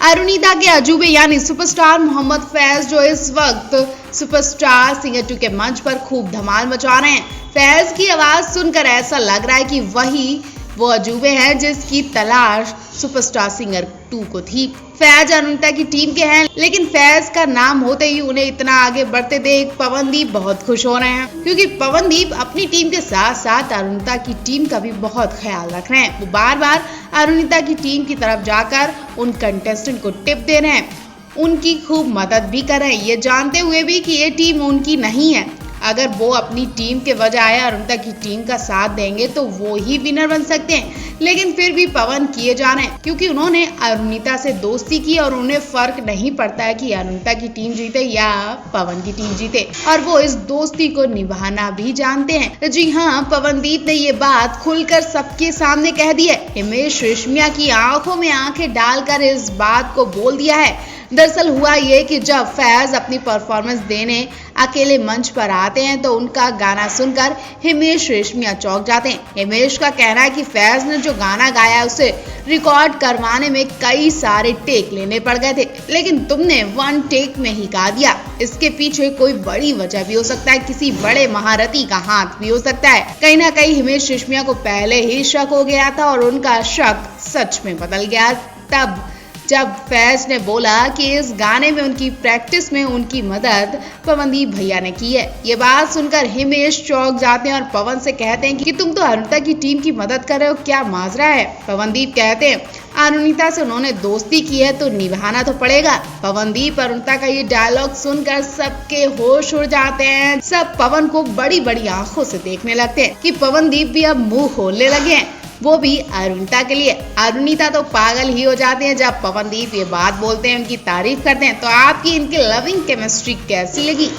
अरुणिता के अजूबे यानी सुपरस्टार मोहम्मद फैज जो इस वक्त सुपरस्टार सिंगर 2 के मंच पर खूब धमाल मचा रहे हैं। फैज की आवाज सुनकर ऐसा लग रहा है कि वही वो अजूबे हैं जिसकी तलाश सुपरस्टार सिंगर 2 को थी। फैज अरुणिता की टीम के हैं, लेकिन फैज का नाम होते ही उन्हें इतना आगे बढ़ते देख पवनदीप बहुत खुश हो रहे हैं, क्योंकि पवनदीप अपनी टीम के साथ साथ अरुणिता की टीम का भी बहुत ख्याल रख रहे हैं। वो बार बार अरुणिता की टीम की तरफ जाकर उन कंटेस्टेंट को टिप दे रहे हैं, उनकी खूब मदद भी कर रहे हैं, ये जानते हुए भी कि ये टीम उनकी नहीं है। अगर वो अपनी टीम के बजाय अरुणिता की टीम का साथ देंगे तो वो ही विनर बन सकते हैं, लेकिन फिर भी पवन किए जा रहे हैं, क्योंकि उन्होंने अरुणिता से दोस्ती की और उन्हें फर्क नहीं पड़ता है कि अरुणिता की टीम जीते या पवन की टीम जीते, और वो इस दोस्ती को निभाना भी जानते हैं। जी हाँ, पवनदीप ने ये बात खुलकर सबके सामने कह दी है। हिमेश रेशमिया की आंखों में आंखें डालकर इस बात को बोल दिया है। दरअसल हुआ ये कि जब फैज अपनी परफॉर्मेंस देने अकेले मंच पर आते हैं तो उनका गाना सुनकर हिमेश रेशमिया चौंक जाते हैं। हिमेश का कहना है कि फैज ने जो गाना गाया उसे रिकॉर्ड करवाने में कई सारे टेक लेने पड़ गए थे, लेकिन तुमने 1 टेक में ही गा दिया। इसके पीछे कोई बड़ी वजह भी हो सकता है, किसी बड़े महारथी का हाथ भी हो सकता है। कहीं ना कहीं हिमेश रेशमिया को पहले ही शक हो गया था और उनका शक सच में बदल गया तब जब फैज ने बोला कि इस गाने में उनकी प्रैक्टिस में उनकी मदद पवनदीप भैया ने की है। ये बात सुनकर हिमेश चौंक जाते हैं और पवन से कहते हैं कि तुम तो अरुणिता की टीम की मदद कर रहे हो, क्या माजरा है। पवनदीप कहते हैं अरुणिता से उन्होंने दोस्ती की है तो निभाना तो पड़ेगा। पवनदीप अरुणिता का ये डायलॉग सुनकर सबके होश उड़ जाते हैं। सब पवन को बड़ी बड़ी आंखों से देखने लगते हैं कि पवनदीप भी अब मुंह खोलने लगे हैं, वो भी अरुणिता के लिए। अरुणिता तो पागल ही हो जाते हैं जब पवनदीप ये बात बोलते हैं, उनकी तारीफ करते हैं। तो आपकी इनकी लविंग केमिस्ट्री कैसी लगी?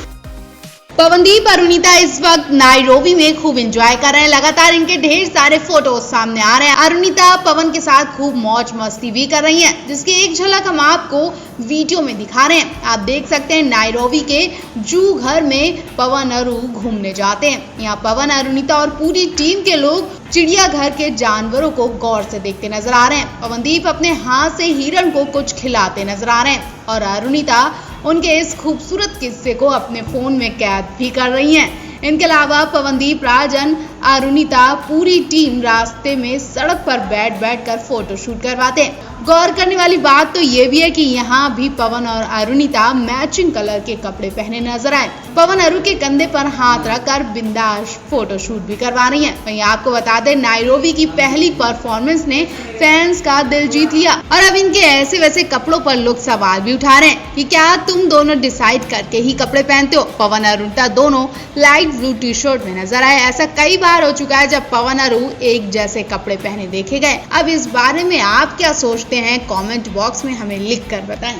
पवनदीप अरुणिता इस वक्त नायरोबी में खूब एंजॉय कर रहे हैं। लगातार इनके ढेर सारे फोटो सामने आ रहे हैं। अरुणिता पवन के साथ खूब मौज मस्ती भी कर रही हैं, जिसकी एक झलक हम आपको वीडियो में दिखा रहे हैं। आप देख सकते हैं नायरोबी के जू घर में पवन अरु घूमने जाते हैं। यहाँ पवन, अरुणिता और पूरी टीम के लोग चिड़ियाघर के जानवरों को गौर से देखते नजर आ रहे हैं। पवनदीप अपने हाथ से हिरण को कुछ खिलाते नजर आ रहे हैं और अरुणिता उनके इस खूबसूरत किस्से को अपने फोन में कैद भी कर रही हैं। इनके अलावा पवनदीप, राजन, अरुणिता, पूरी टीम रास्ते में सड़क पर बैठ कर फोटो शूट करवाते हैं। गौर करने वाली बात तो ये भी है कि यहाँ भी पवन और अरुणिता मैचिंग कलर के कपड़े पहने नजर आए। पवन अरु के कंधे पर हाथ रखकर बिंदास फोटो शूट भी करवा रही हैं। वहीं आपको बता दें, नायरोबी की पहली परफॉर्मेंस ने फैंस का दिल जीत लिया और अब इनके ऐसे वैसे कपड़ों पर लोग सवाल भी उठा रहे हैं कि क्या तुम दोनों डिसाइड करके ही कपड़े पहनते हो। पवन और अरुणिता दोनों लाइट ब्लू टी शर्ट में नजर आए। ऐसा कई बार हो चुका है जब पवन अरु एक जैसे कपड़े पहने देखे गए। अब इस बारे में आप क्या सोचते हैं, कमेंट बॉक्स में हमें लिख कर बताएं।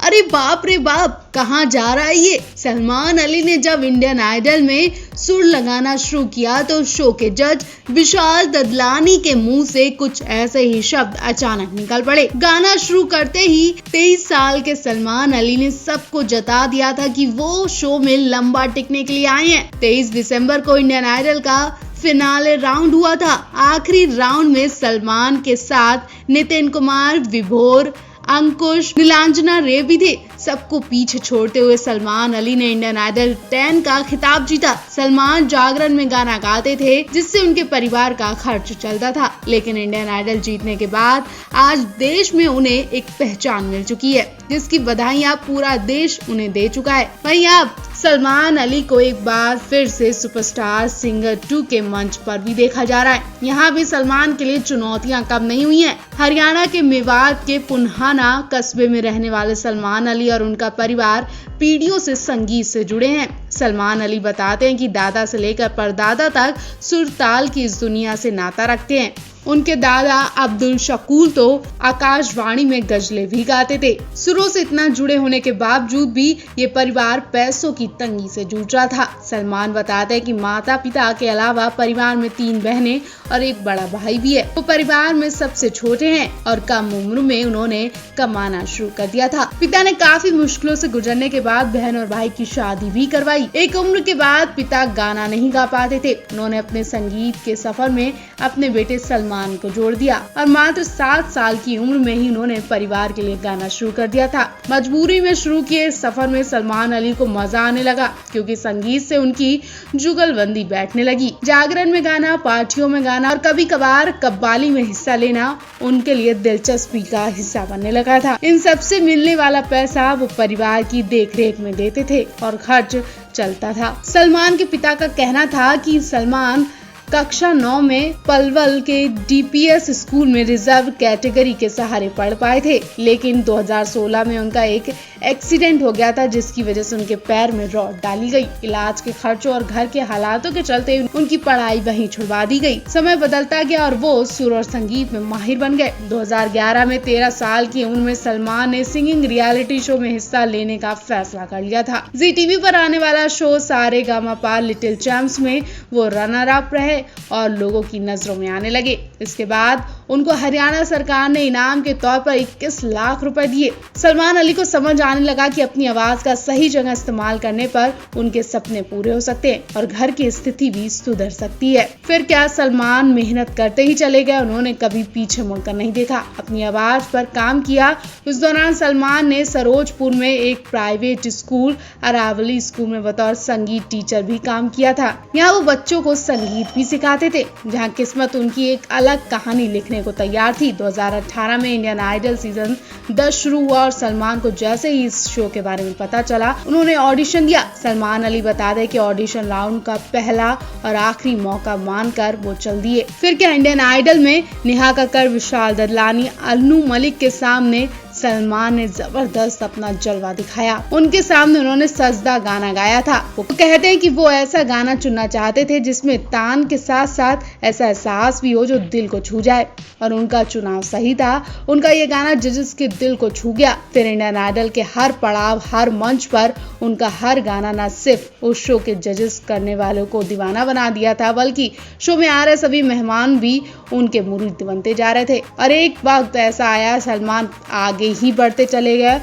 अरे बाप रे बाप, कहाँ जा रहा है ये? सलमान अली ने जब इंडियन आइडल में सुर लगाना शुरू किया तो शो के जज विशाल ददलानी के मुंह से कुछ ऐसे ही शब्द अचानक निकल पड़े। गाना शुरू करते ही 23 साल के सलमान अली ने सबको जता दिया था कि वो शो में लंबा टिकने के लिए आए हैं। 23 दिसंबर को इंडियन आइडल का फिनाले राउंड हुआ था। आखिरी राउंड में सलमान के साथ नितिन कुमार, विभोर, अंकुश, नीलांजना रे भी थे। सबको पीछे छोड़ते हुए सलमान अली ने इंडियन आइडल 10 का खिताब जीता। सलमान जागरण में गाना गाते थे जिससे उनके परिवार का खर्च चलता था, लेकिन इंडियन आइडल जीतने के बाद आज देश में उन्हें एक पहचान मिल चुकी है, जिसकी बधाइयां पूरा देश उन्हें दे चुका है। वहीं अब सलमान अली को एक बार फिर से सुपरस्टार सिंगर 2 के मंच पर भी देखा जा रहा है। यहाँ भी सलमान के लिए चुनौतियां कम नहीं हुई हैं। हरियाणा के मेवात के पुन्हाना कस्बे में रहने वाले सलमान अली और उनका परिवार पीढ़ियों से संगीत से जुड़े हैं। सलमान अली बताते हैं कि दादा से लेकर परदादा तक सुर ताल की इस दुनिया से नाता रखते हैं। उनके दादा अब्दुल शकूर तो आकाशवाणी में गजलें भी गाते थे। सुरों से इतना जुड़े होने के बावजूद भी ये परिवार पैसों की तंगी से जूझ रहा था। सलमान बताते हैं कि माता पिता के अलावा परिवार में 3 बहनें और एक बड़ा भाई भी है। वो परिवार में सबसे छोटे हैं और कम उम्र में उन्होंने कमाना शुरू कर दिया था। पिता ने काफी मुश्किलों से गुजरने के बाद बहन और भाई की शादी भी करवाई। एक उम्र के बाद पिता गाना नहीं गा पाते थे। उन्होंने अपने संगीत के सफर में अपने बेटे सलमान सलमान को जोड़ दिया और मात्र 7 साल की उम्र में ही उन्होंने परिवार के लिए गाना शुरू कर दिया था। मजबूरी में शुरू किए इस सफर में सलमान अली को मजा आने लगा, क्योंकि संगीत से उनकी जुगलबंदी बैठने लगी। जागरण में गाना, पार्टियों में गाना और कभी कभार कव्वाली में हिस्सा लेना उनके लिए दिलचस्पी का हिस्सा बनने लगा था। इन सब से मिलने वाला पैसा वो परिवार की देखरेख में देते थे और खर्च चलता था। सलमान के पिता का कहना था कि सलमान कक्षा 9 में पलवल के DPS स्कूल में रिजर्व कैटेगरी के सहारे पढ़ पाए थे, लेकिन 2016 में उनका एक एक्सीडेंट हो गया था, जिसकी वजह से उनके पैर में रॉड डाली गई। इलाज के खर्चों और घर के हालातों के चलते उनकी पढ़ाई वहीं छुड़वा दी गई। समय बदलता गया और वो सुर और संगीत में माहिर बन गए। 2011 में 13 साल की उम्र में सलमान ने सिंगिंग रियलिटी शो में हिस्सा लेने का फैसला कर लिया था। जी टीवी पर आने वाला शो सारेगामापा लिटिल चैंप्स में वो रनर अप रहे और लोगों की नजरों में आने लगे। इसके बाद उनको हरियाणा सरकार ने इनाम के तौर पर 21 लाख रुपए दिए। सलमान अली को समझ आने लगा कि अपनी आवाज का सही जगह इस्तेमाल करने पर उनके सपने पूरे हो सकते हैं और घर की स्थिति भी सुधर सकती है। फिर क्या, सलमान मेहनत करते ही चले गए। उन्होंने कभी पीछे मुड़कर नहीं देखा, अपनी आवाज पर काम किया। उस दौरान सलमान ने सरोजपुर में एक प्राइवेट स्कूल, अरावली स्कूल में बतौर संगीत टीचर भी काम किया था। यहाँ वो बच्चों को संगीत भी सिखाते थे। जहाँ किस्मत उनकी एक अलग कहानी लिखने को तैयार थी। 2018 में इंडियन आइडल सीजन 10 शुरू हुआ और सलमान को जैसे ही इस शो के बारे में पता चला, उन्होंने ऑडिशन दिया। सलमान अली बता दें कि ऑडिशन राउंड का पहला और आखिरी मौका मानकर वो चल दिए। फिर क्या, इंडियन आइडल में नेहा कक्कड़, विशाल ददलानी, अनु मलिक के सामने सलमान ने जबरदस्त अपना जलवा दिखाया। उनके सामने उन्होंने सजदा गाना गाया था। वो कहते हैं कि वो ऐसा गाना चुनना चाहते थे जिसमें तान के साथ साथ ऐसा एहसास भी हो जो दिल को छू जाए, और उनका चुनाव सही था। उनका ये गाना जजेस के दिल को छू गया। फिर इंडियन आइडल के हर पड़ाव, हर मंच पर उनका हर गाना न सिर्फ उस शो के जजेस करने वालों को दीवाना बना दिया था, बल्कि शो में आ रहे सभी मेहमान भी उनके मुरीद बनते जा रहे थे। और एक वक्त ऐसा आया, सलमान आगे ही बढ़ते चले गए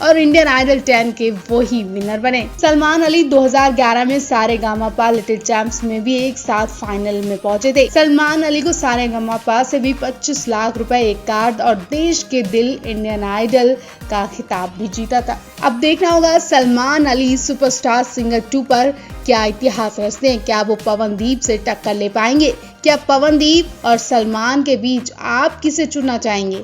और इंडियन आइडल 10 के वो ही विनर बने। सलमान अली 2011 में सारेगामापा लिटिल चैंप्स में भी एक साथ फाइनल में पहुंचे थे। सलमान अली को सारेगामापा से भी 25 लाख रुपए, एक कार्ड और देश के दिल इंडियन आइडल का खिताब भी जीता था। अब देखना होगा सलमान अली सुपरस्टार सिंगर 2 पर क्या इतिहास रचते हैं। क्या वो पवनदीप से टक्कर ले पाएंगे? क्या पवनदीप और सलमान के बीच आप किसे चुनना चाहेंगे?